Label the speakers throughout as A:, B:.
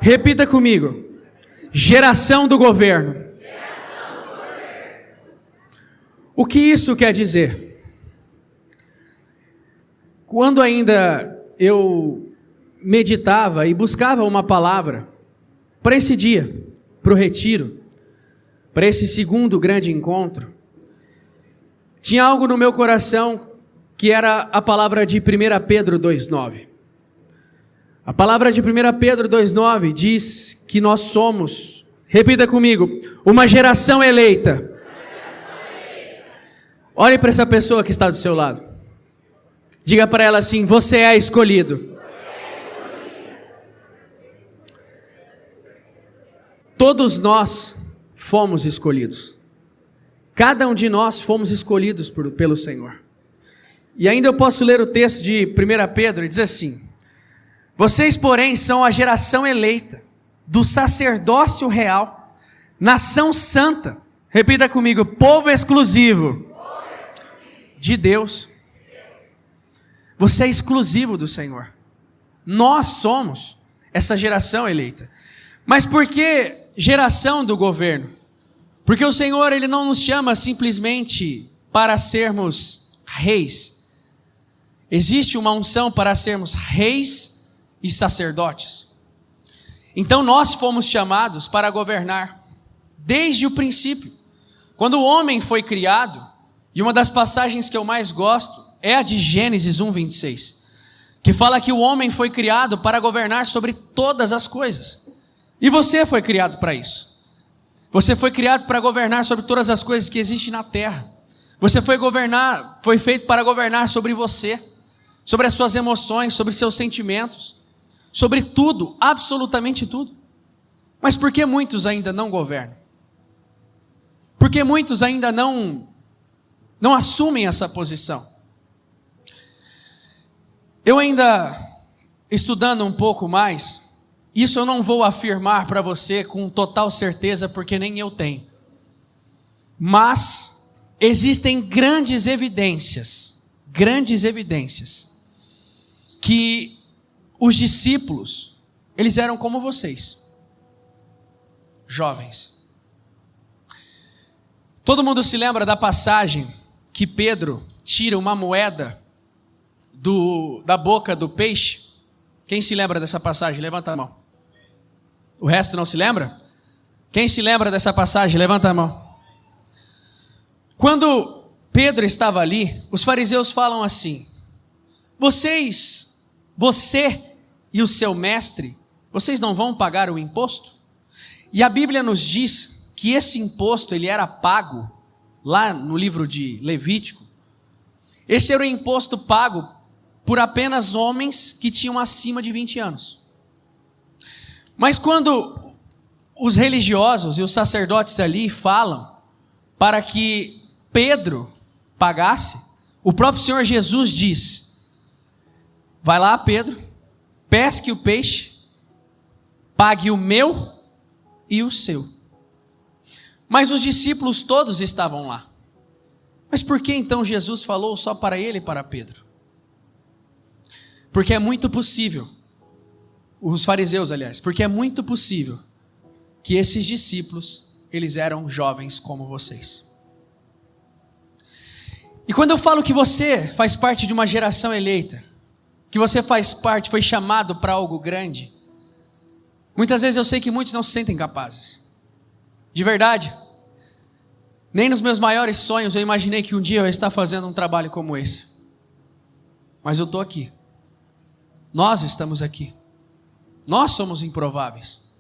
A: Repita comigo. Geração do governo. O que isso quer dizer? Quando ainda eu meditava e buscava uma palavra para esse dia, para o retiro, para esse segundo grande encontro, tinha algo no meu coração que era a palavra de 1 Pedro 2,9. A palavra de 1 Pedro 2,9 diz que nós somos, repita comigo, uma geração eleita. Olhe para essa pessoa que está do seu lado. Diga para ela assim: você é escolhido. Todos nós fomos escolhidos. Cada um de nós fomos escolhidos pelo Senhor. E ainda eu posso ler o texto de 1 Pedro e diz assim: vocês, porém, são a geração eleita, do sacerdócio real, nação santa. Repita comigo: povo exclusivo de Deus. Você é exclusivo do Senhor. Nós somos essa geração eleita. Mas por que geração do governo? Porque o Senhor, Ele não nos chama simplesmente para sermos reis. Existe uma unção para sermos reis e sacerdotes. Então nós fomos chamados para governar desde o princípio. Quando o homem foi criado, e uma das passagens que eu mais gosto é a de Gênesis 1:26, que fala que o homem foi criado para governar sobre todas as coisas. E você foi criado para isso. Você foi criado para governar sobre todas as coisas que existem na terra. Você foi feito para governar sobre você, sobre as suas emoções, sobre os seus sentimentos, sobre tudo, absolutamente tudo. Mas por que muitos ainda não governam? Por que muitos ainda não assumem essa posição? Eu ainda, estudando um pouco mais, isso eu não vou afirmar para você com total certeza, porque nem eu tenho. Mas existem grandes evidências, que os discípulos, eles eram como vocês, jovens. Todo mundo se lembra da passagem que Pedro tira uma moeda da boca do peixe? Quem se lembra dessa passagem? Levanta a mão. O resto não se lembra? Quem se lembra dessa passagem? Levanta a mão. Quando Pedro estava ali, os fariseus falam assim: você e o seu mestre, vocês não vão pagar o imposto? E a Bíblia nos diz que esse imposto ele era pago lá no livro de Levítico. Esse era o imposto pago por apenas homens que tinham acima de 20 anos. Mas quando os religiosos e os sacerdotes ali falam para que Pedro pagasse, o próprio Senhor Jesus diz: vai lá, Pedro, pesque o peixe, pague o meu e o seu. Mas os discípulos todos estavam lá. Mas por que então Jesus falou só para ele e para Pedro? Porque é muito possível, os fariseus, aliás, porque é muito possível que esses discípulos, eles eram jovens como vocês. E quando eu falo que você faz parte de uma geração eleita, que você faz parte, foi chamado para algo grande, muitas vezes eu sei que muitos não se sentem capazes. De verdade, nem nos meus maiores sonhos eu imaginei que um dia eu ia estar fazendo um trabalho como esse. Mas eu estou aqui. Nós estamos aqui. Nós somos improváveis.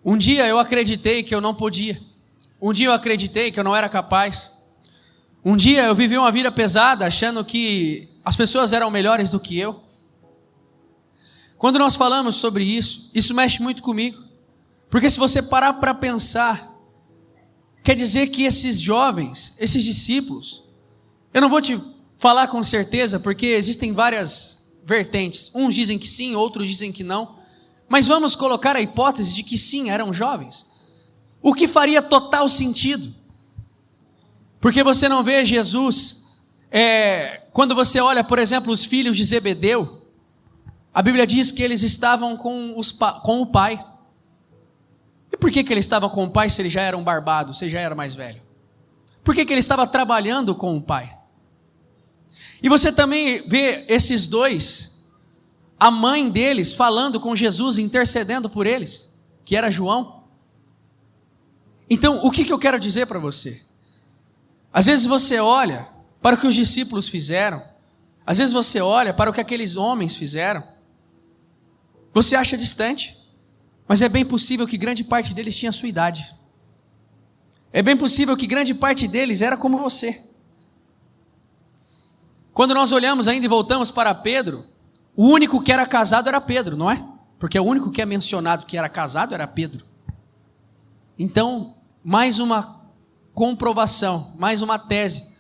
A: Um dia eu acreditei que eu não podia. Um dia eu acreditei que eu não era capaz. Um dia eu vivi uma vida pesada, achando que as pessoas eram melhores do que eu. Quando nós falamos sobre isso, isso mexe muito comigo. Porque se você parar para pensar, quer dizer que esses jovens, esses discípulos, eu não vou te falar com certeza, porque existem várias vertentes. Uns dizem que sim, outros dizem que não. Mas vamos colocar a hipótese de que sim, eram jovens. O que faria total sentido. Porque você não vê Jesus, quando você olha, por exemplo, os filhos de Zebedeu, A Bíblia diz que eles estavam com o pai. E por que ele estava com o pai se ele já era um barbado, se ele já era mais velho? Por que ele estava trabalhando com o pai? E você também vê esses dois, a mãe deles falando com Jesus, intercedendo por eles, que era João. Então, o que eu quero dizer para você? Às vezes você olha para o que os discípulos fizeram, às vezes você olha para o que aqueles homens fizeram, você acha distante, mas é bem possível que grande parte deles tinha a sua idade. É bem possível que grande parte deles era como você. Quando nós olhamos ainda e voltamos para Pedro, o único que era casado era Pedro, não é? Porque o único que é mencionado que era casado era Pedro. Então, mais uma comprovação, mais uma tese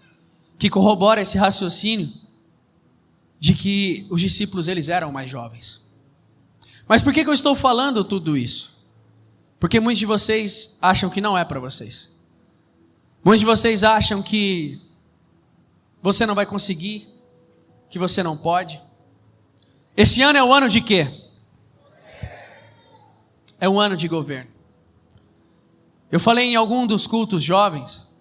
A: que corrobora esse raciocínio de que os discípulos eles eram mais jovens. Mas por que eu estou falando tudo isso? Porque muitos de vocês acham que não é para vocês. Muitos de vocês acham que você não vai conseguir, que você não pode. Esse ano é o ano de quê? É um ano de governo. Eu falei em algum dos cultos jovens,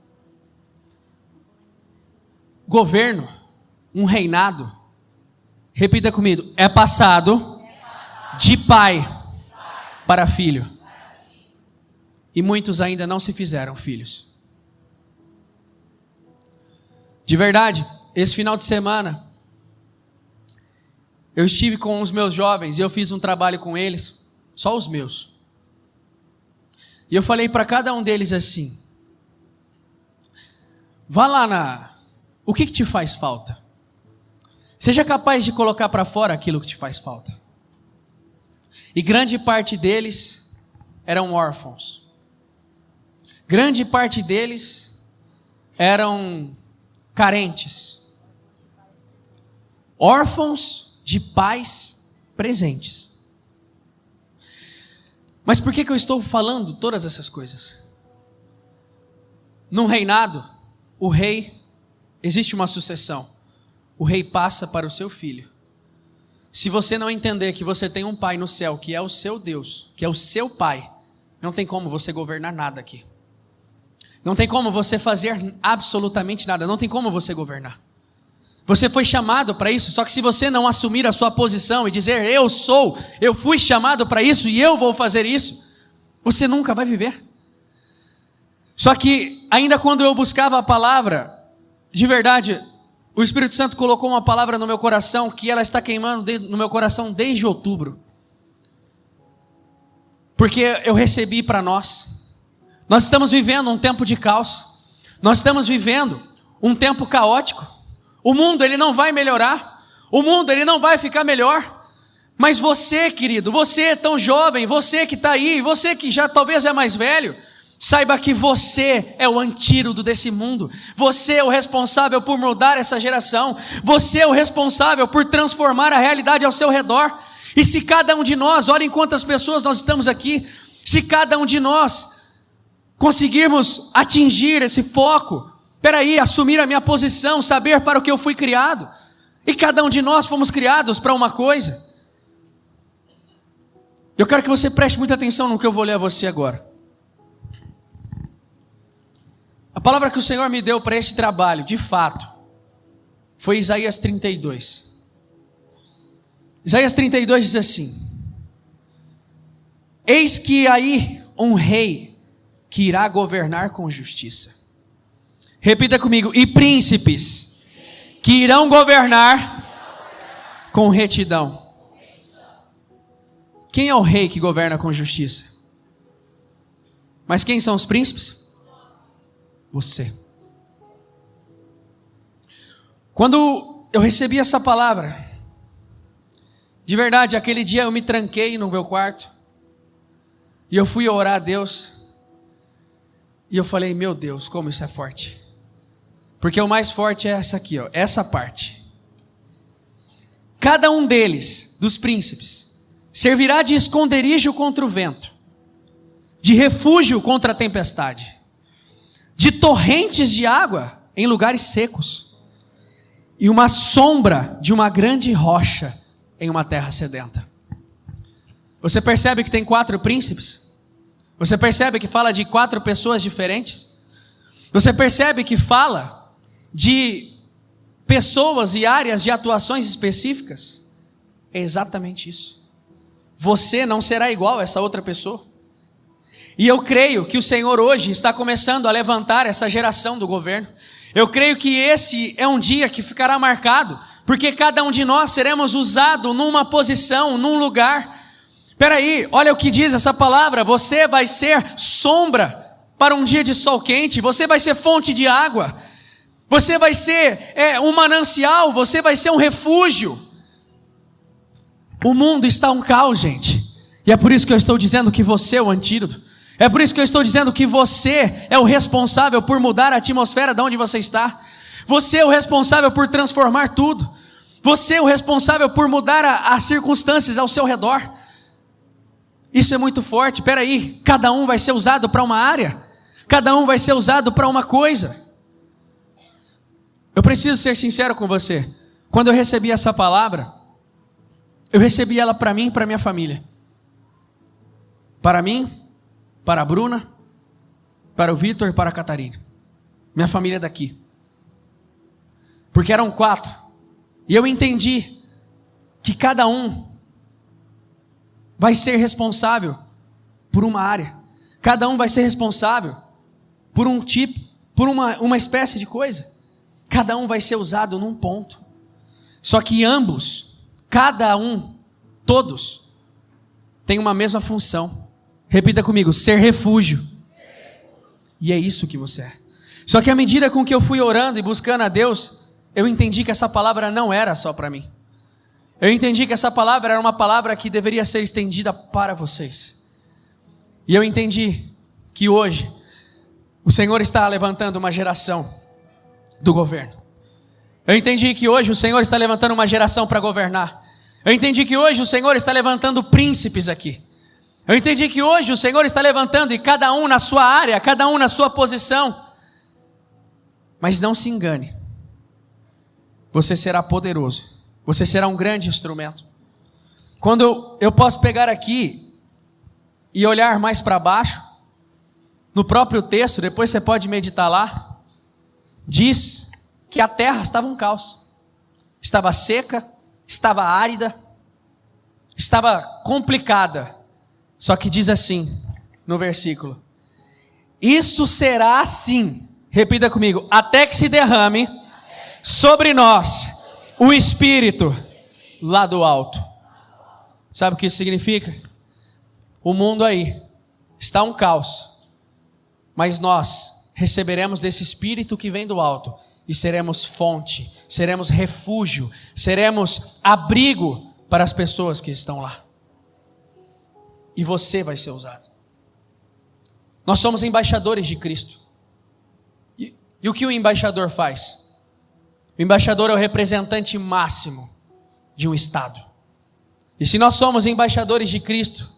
A: governo, um reinado, repita comigo, é passado de pai para filho. E muitos ainda não se fizeram filhos. De verdade, esse final de semana, eu estive com os meus jovens e eu fiz um trabalho com eles, só os meus. E eu falei para cada um deles assim, vá lá o que te faz falta? Seja capaz de colocar para fora aquilo que te faz falta. E grande parte deles eram órfãos. Grande parte deles eram carentes. Órfãos de pais presentes. Mas por que eu estou falando todas essas coisas? Num reinado, o rei, existe uma sucessão. O rei passa para o seu filho. Se você não entender que você tem um pai no céu, que é o seu Deus, que é o seu pai, não tem como você governar nada aqui. Não tem como você fazer absolutamente nada, não tem como você governar. Você foi chamado para isso, só que se você não assumir a sua posição e dizer, eu fui chamado para isso e eu vou fazer isso, você nunca vai viver. Só que, ainda quando eu buscava a palavra, de verdade, o Espírito Santo colocou uma palavra no meu coração, que ela está queimando no meu coração desde outubro. Porque eu recebi para nós. Nós estamos vivendo um tempo de caos. Nós estamos vivendo um tempo caótico. O mundo ele não vai melhorar, o mundo ele não vai ficar melhor, mas você querido, você tão jovem, você que está aí, você que já talvez é mais velho, saiba que você é o antídoto desse mundo, você é o responsável por mudar essa geração, você é o responsável por transformar a realidade ao seu redor, e se cada um de nós, olhem quantas pessoas nós estamos aqui, se cada um de nós conseguirmos atingir esse foco, assumir a minha posição, saber para o que eu fui criado. E cada um de nós fomos criados para uma coisa. Eu quero que você preste muita atenção no que eu vou ler a você agora. A palavra que o Senhor me deu para esse trabalho, de fato, foi Isaías 32. Isaías 32 diz assim: eis que aí um rei que irá governar com justiça. Repita comigo, e príncipes que irão governar com retidão. Quem é o rei que governa com justiça? Mas quem são os príncipes? Você. Quando eu recebi essa palavra, de verdade, aquele dia eu me tranquei no meu quarto, e eu fui orar a Deus, e eu falei, meu Deus, como isso é forte. Porque o mais forte é essa aqui, essa parte. Cada um deles, dos príncipes, servirá de esconderijo contra o vento, de refúgio contra a tempestade, de torrentes de água em lugares secos, e uma sombra de uma grande rocha em uma terra sedenta. Você percebe que tem 4 príncipes? Você percebe que fala de 4 pessoas diferentes? Você percebe que fala de pessoas e áreas de atuações específicas? É exatamente isso. Você não será igual a essa outra pessoa. E eu creio que o Senhor hoje está começando a levantar essa geração do governo. Eu creio que esse é um dia que ficará marcado, porque cada um de nós seremos usado numa posição, num lugar. Peraí, olha o que diz essa palavra: você vai ser sombra para um dia de sol quente, você vai ser fonte de água, você vai ser um manancial, você vai ser um refúgio. O mundo está um caos, gente, e é por isso que eu estou dizendo que você é o antídoto. É por isso que eu estou dizendo que você é o responsável por mudar a atmosfera de onde você está. Você é o responsável por transformar tudo. Você é o responsável por mudar as circunstâncias ao seu redor. Isso é muito forte. Espera aí, cada um vai ser usado para uma área. Cada um vai ser usado para uma coisa. Eu preciso ser sincero com você. Quando eu recebi essa palavra, eu recebi ela para mim e para minha família. Para mim, para a Bruna, para o Vitor e para a Catarina. Minha família daqui. Porque eram 4. E eu entendi que cada um vai ser responsável por uma área. Cada um vai ser responsável por um tipo, por uma espécie de coisa. Cada um vai ser usado num ponto. Só que ambos, cada um, todos, têm uma mesma função. Repita comigo: ser refúgio. E é isso que você é. Só que à medida com que eu fui orando e buscando a Deus, eu entendi que essa palavra não era só para mim. Eu entendi que essa palavra era uma palavra que deveria ser estendida para vocês. E eu entendi que hoje o Senhor está levantando uma geração do governo. Eu entendi que hoje o Senhor está levantando uma geração para governar. Eu entendi que hoje o Senhor está levantando príncipes aqui. Eu entendi que hoje o Senhor está levantando, e cada um na sua área, cada um na sua posição. Mas não se engane, você será poderoso, você será um grande instrumento. Quando eu posso pegar aqui e olhar mais para baixo, no próprio texto, depois você pode meditar lá, diz que a terra estava um caos, estava seca, estava árida, estava complicada. Só que diz assim, no versículo: isso será assim, repita comigo, até que se derrame sobre nós o Espírito lá do alto. Sabe o que isso significa? O mundo aí está um caos, mas nós receberemos desse Espírito que vem do alto e seremos fonte, seremos refúgio, seremos abrigo para as pessoas que estão lá. E você vai ser usado. Nós somos embaixadores de Cristo. E o que o embaixador faz? O embaixador é o representante máximo de um Estado. E se nós somos embaixadores de Cristo,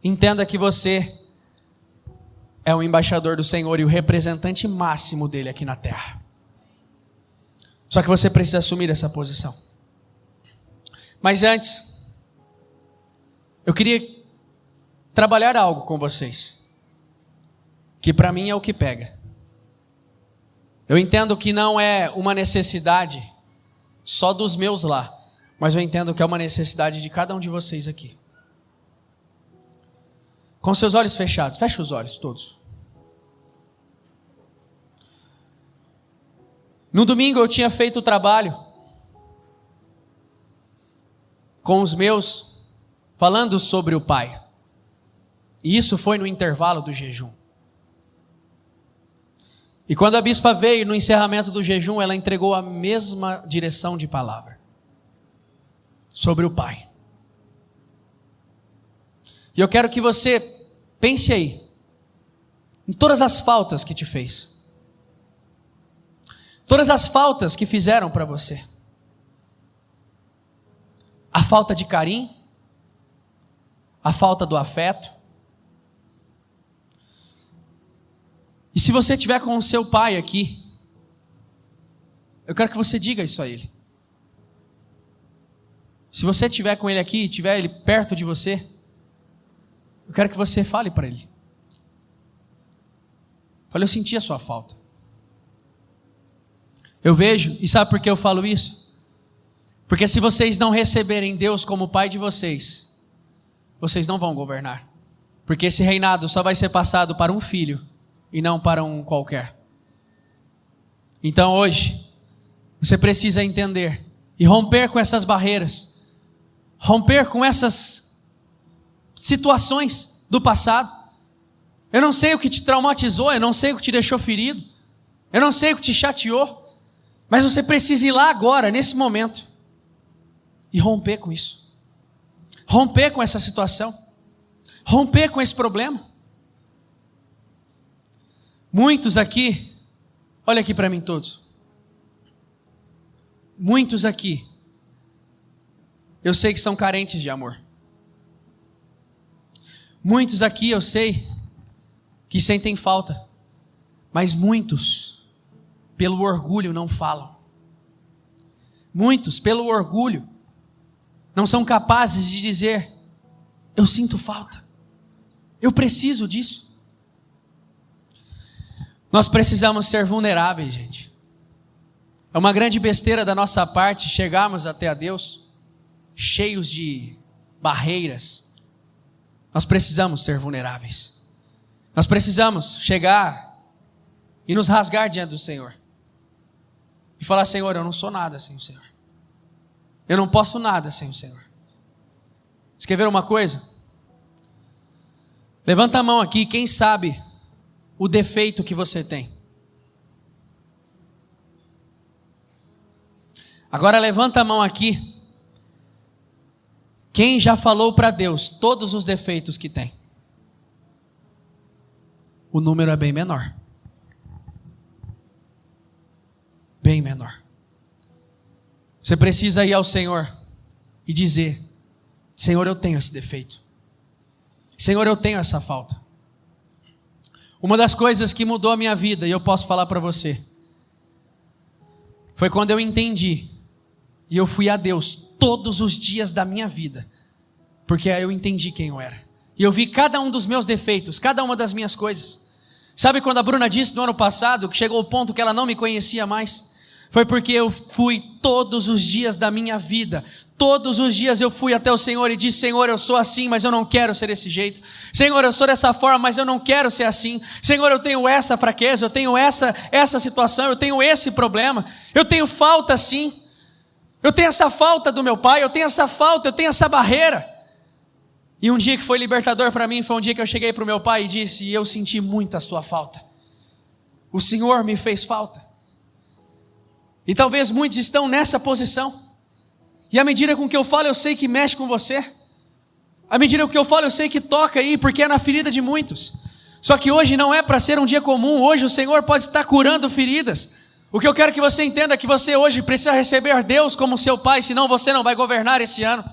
A: entenda que você é o embaixador do Senhor e o representante máximo dele aqui na terra. Só que você precisa assumir essa posição. Mas antes, eu queria trabalhar algo com vocês, que para mim é o que pega. Eu entendo que não é uma necessidade só dos meus lá, mas eu entendo que é uma necessidade de cada um de vocês aqui. Com seus olhos fechados, fecha os olhos todos. No domingo eu tinha feito o trabalho com os meus, falando sobre o Pai. E isso foi no intervalo do jejum. E quando a bispa veio no encerramento do jejum, ela entregou a mesma direção de palavra. Sobre o Pai. E eu quero que você pense aí, em todas as faltas que te fez. Todas as faltas que fizeram para você. A falta de carinho. A falta do afeto. E se você estiver com o seu pai aqui, eu quero que você diga isso a ele. Se você estiver com ele aqui, tiver ele perto de você, eu quero que você fale para ele. Fale, eu senti a sua falta. Eu vejo, e sabe por que eu falo isso? Porque se vocês não receberem Deus como Pai de vocês, vocês não vão governar. Porque esse reinado só vai ser passado para um filho e não para um qualquer. Então hoje, você precisa entender e romper com essas barreiras, romper com essas situações do passado. Eu não sei o que te traumatizou, eu não sei o que te deixou ferido, eu não sei o que te chateou, mas você precisa ir lá agora, nesse momento, e romper com isso, romper com essa situação, romper com esse problema. Muitos aqui, olha aqui para mim todos, muitos aqui, eu sei que são carentes de amor. Muitos aqui eu sei que sentem falta, mas muitos, pelo orgulho, não falam. Muitos, pelo orgulho, não são capazes de dizer, eu sinto falta, eu preciso disso. Nós precisamos ser vulneráveis, gente. É uma grande besteira da nossa parte chegarmos até a Deus cheios de barreiras. Nós precisamos ser vulneráveis. Nós precisamos chegar e nos rasgar diante do Senhor. E falar, Senhor, eu não sou nada sem o Senhor. Eu não posso nada sem o Senhor. Você quer ver uma coisa? Levanta a mão aqui, quem sabe o defeito que você tem. Agora levanta a mão aqui. Quem já falou para Deus todos os defeitos que tem? O número é bem menor. Bem menor. Você precisa ir ao Senhor e dizer, Senhor, eu tenho esse defeito. Senhor, eu tenho essa falta. Uma das coisas que mudou a minha vida, e eu posso falar para você, foi quando eu entendi, e eu fui a Deus todos os dias da minha vida, porque aí eu entendi quem eu era. E eu vi cada um dos meus defeitos, cada uma das minhas coisas. Sabe quando a Bruna disse no ano passado, que chegou ao ponto que ela não me conhecia mais? Foi porque eu fui todos os dias da minha vida, todos os dias eu fui até o Senhor e disse, Senhor, eu sou assim, mas eu não quero ser desse jeito. Senhor, eu sou dessa forma, mas eu não quero ser assim. Senhor, eu tenho essa fraqueza, eu tenho essa situação, eu tenho esse problema, eu tenho falta sim. Eu tenho essa falta do meu pai, eu tenho essa falta, eu tenho essa barreira. E um dia que foi libertador para mim, foi um dia que eu cheguei para o meu pai e disse, eu senti muito a sua falta. O Senhor me fez falta. E talvez muitos estão nessa posição. E à medida com que eu falo, eu sei que mexe com você. À medida com que eu falo, eu sei que toca aí, porque é na ferida de muitos. Só que hoje não é para ser um dia comum, hoje o Senhor pode estar curando feridas. O que eu quero que você entenda é que você hoje precisa receber Deus como seu Pai, senão você não vai governar esse ano.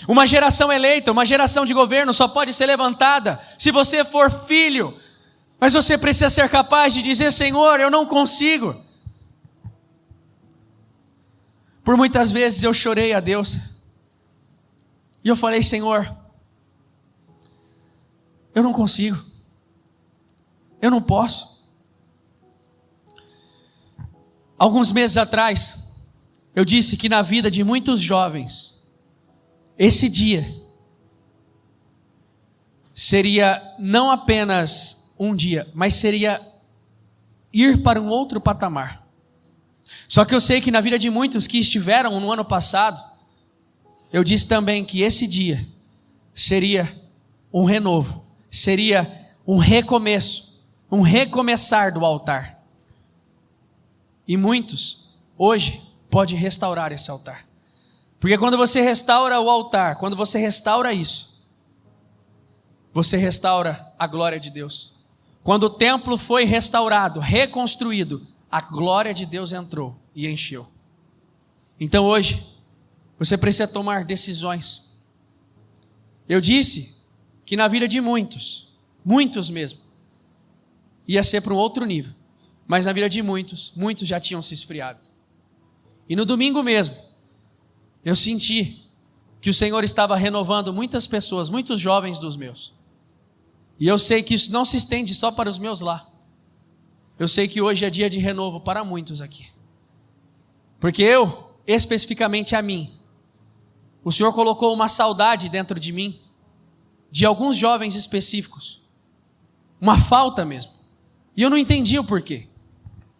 A: Uma geração eleita, uma geração de governo só pode ser levantada se você for filho. Mas você precisa ser capaz de dizer, Senhor, eu não consigo. Por muitas vezes eu chorei a Deus. E eu falei, Senhor, eu não consigo. Eu não posso. Alguns meses atrás, eu disse que na vida de muitos jovens, esse dia seria não apenas um dia, mas seria ir para um outro patamar. Só que eu sei que na vida de muitos que estiveram no ano passado, eu disse também que esse dia seria um renovo, seria um recomeço, um recomeçar do altar. E muitos, hoje, podem restaurar esse altar. Porque quando você restaura o altar, quando você restaura isso, você restaura a glória de Deus. Quando o templo foi restaurado, reconstruído, a glória de Deus entrou e encheu. Então hoje, você precisa tomar decisões. Eu disse que na vida de muitos, muitos mesmo, ia ser para um outro nível. Mas na vida de muitos, muitos já tinham se esfriado. E no domingo mesmo, eu senti que o Senhor estava renovando muitas pessoas, muitos jovens dos meus. E eu sei que isso não se estende só para os meus lá. Eu sei que hoje é dia de renovo para muitos aqui. Porque especificamente a mim, o Senhor colocou uma saudade dentro de mim, de alguns jovens específicos. Uma falta mesmo. E eu não entendi o porquê.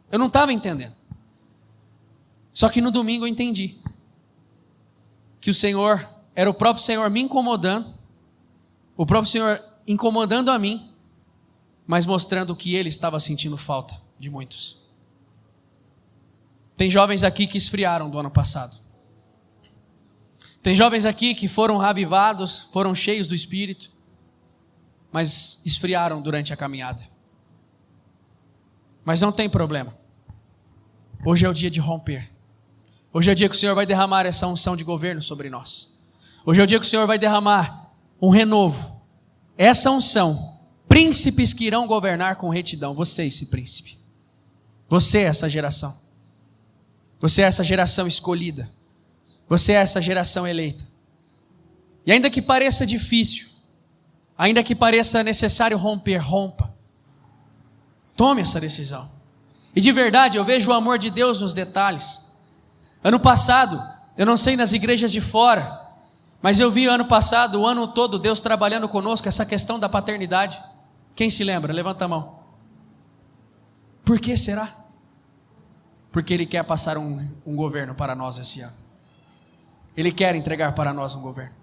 A: Eu não estava entendendo. Só que no domingo eu entendi. Que o Senhor, era o próprio Senhor me incomodando, o próprio Senhor incomodando a mim, mas mostrando que Ele estava sentindo falta de muitos. Tem jovens aqui que esfriaram do ano passado. Tem jovens aqui que foram reavivados, foram cheios do Espírito, mas esfriaram durante a caminhada. Mas não tem problema. Hoje é o dia de romper. Hoje é o dia que o Senhor vai derramar essa unção de governo sobre nós. Hoje é o dia que o Senhor vai derramar um renovo. Essa unção, príncipes que irão governar com retidão. Você é esse príncipe. Você é essa geração. Você é essa geração escolhida. Você é essa geração eleita. E ainda que pareça difícil, ainda que pareça necessário romper, rompa. Tome essa decisão. E de verdade, eu vejo o amor de Deus nos detalhes. Ano passado, eu não sei nas igrejas de fora, mas eu vi ano passado, o ano todo, Deus trabalhando conosco, essa questão da paternidade. Quem se lembra? Levanta a mão. Por que será? Porque Ele quer passar um governo para nós esse ano. Ele quer entregar para nós um governo.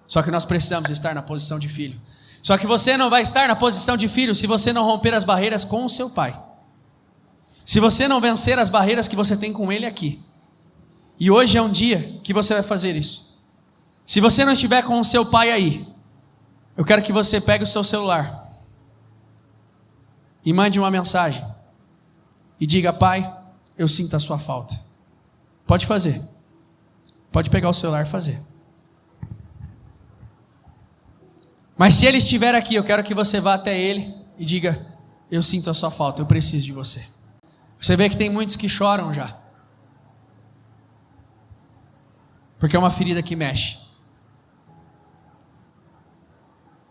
A: Só que nós precisamos estar na posição de filho. Só que você não vai estar na posição de filho se você não romper as barreiras com o seu pai. Se você não vencer as barreiras que você tem com ele aqui. E hoje é um dia que você vai fazer isso. Se você não estiver com o seu pai aí, eu quero que você pegue o seu celular e mande uma mensagem e diga: pai, eu sinto a sua falta. Pode fazer. Pode pegar o celular e fazer. Mas se ele estiver aqui, eu quero que você vá até ele e diga: eu sinto a sua falta, eu preciso de você. Você vê que tem muitos que choram já. Porque é uma ferida que mexe.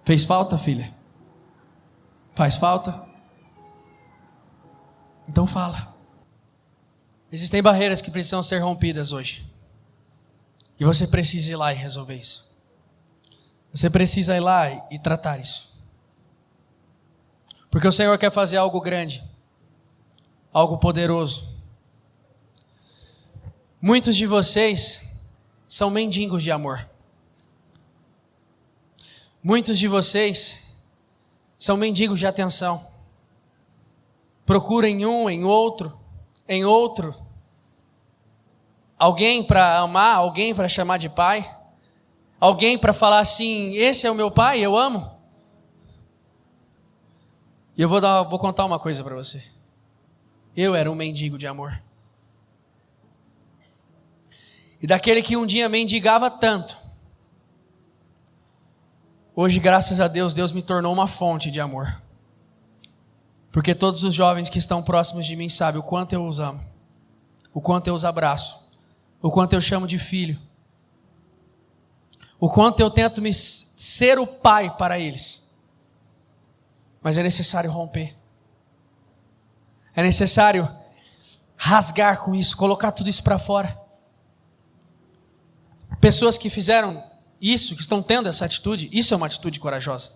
A: Fez falta, filha? Faz falta? Então fala. Existem barreiras que precisam ser rompidas hoje. E você precisa ir lá e resolver isso. Você precisa ir lá e tratar isso. Porque o Senhor quer fazer algo grande. Algo poderoso. Muitos de vocês são mendigos de amor. Muitos de vocês são mendigos de atenção. Procuram em um, em outro, alguém para amar, alguém para chamar de pai, alguém para falar assim: esse é o meu pai, eu amo. E eu vou contar uma coisa para você. Eu era um mendigo de amor. E daquele que um dia mendigava tanto, hoje, graças a Deus, Deus me tornou uma fonte de amor. Porque todos os jovens que estão próximos de mim sabem o quanto eu os amo, o quanto eu os abraço, o quanto eu chamo de filho, o quanto eu tento ser o pai para eles. Mas é necessário romper. É necessário rasgar com isso, colocar tudo isso para fora. Pessoas que fizeram isso, que estão tendo essa atitude, isso é uma atitude corajosa.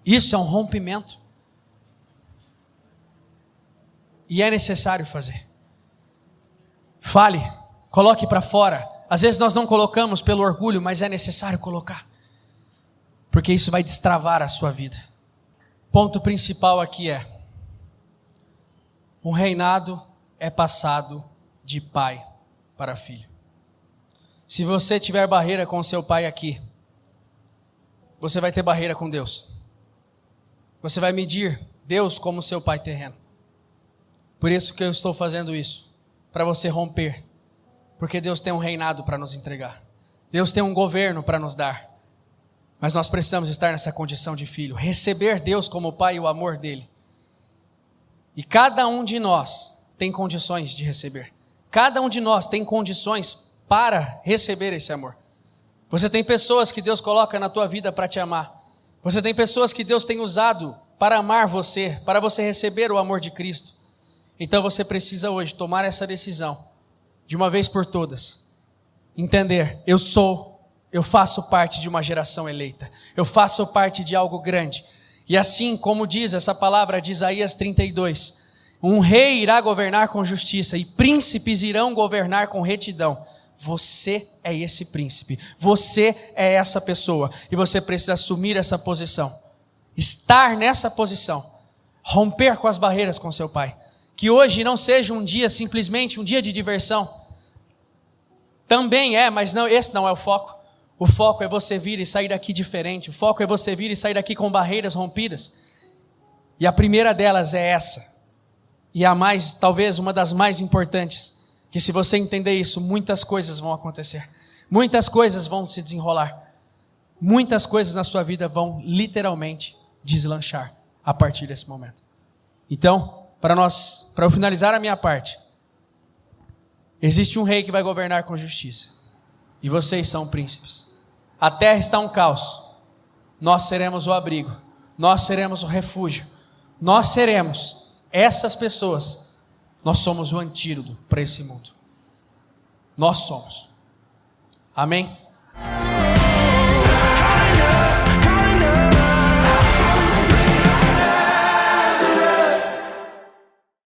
A: Isso é um rompimento. E é necessário fazer. Fale, coloque para fora. Às vezes nós não colocamos pelo orgulho, mas é necessário colocar. Porque isso vai destravar a sua vida. Ponto principal aqui é: um reinado é passado de pai para filho. Se você tiver barreira com seu pai aqui, você vai ter barreira com Deus. Você vai medir Deus como seu pai terreno. Por isso que eu estou fazendo isso, para você romper. Porque Deus tem um reinado para nos entregar. Deus tem um governo para nos dar. Mas nós precisamos estar nessa condição de filho, receber Deus como pai e o amor dele. E cada um de nós tem condições de receber. Cada um de nós tem condições para receber esse amor. Você tem pessoas que Deus coloca na tua vida para te amar. Você tem pessoas que Deus tem usado para amar você, para você receber o amor de Cristo. Então você precisa hoje tomar essa decisão, de uma vez por todas. Entender, eu faço parte de uma geração eleita. Eu faço parte de algo grande. E assim como diz essa palavra de Isaías 32, um rei irá governar com justiça e príncipes irão governar com retidão. Você é esse príncipe, você é essa pessoa e você precisa assumir essa posição, estar nessa posição, romper com as barreiras com seu pai. Que hoje não seja um dia simplesmente um dia de diversão, também é, mas não, esse não é o foco. O foco é você vir e sair daqui diferente, o foco é você vir e sair daqui com barreiras rompidas, e a primeira delas é essa, e a mais, talvez uma das mais importantes, que se você entender isso, muitas coisas vão acontecer, muitas coisas vão se desenrolar, muitas coisas na sua vida vão literalmente deslanchar a partir desse momento. Então, para eu finalizar a minha parte, existe um rei que vai governar com justiça, e vocês são príncipes. A terra está um caos, nós seremos o abrigo, nós seremos o refúgio, nós seremos essas pessoas. Nós somos o antídoto para esse mundo. Nós somos. Amém?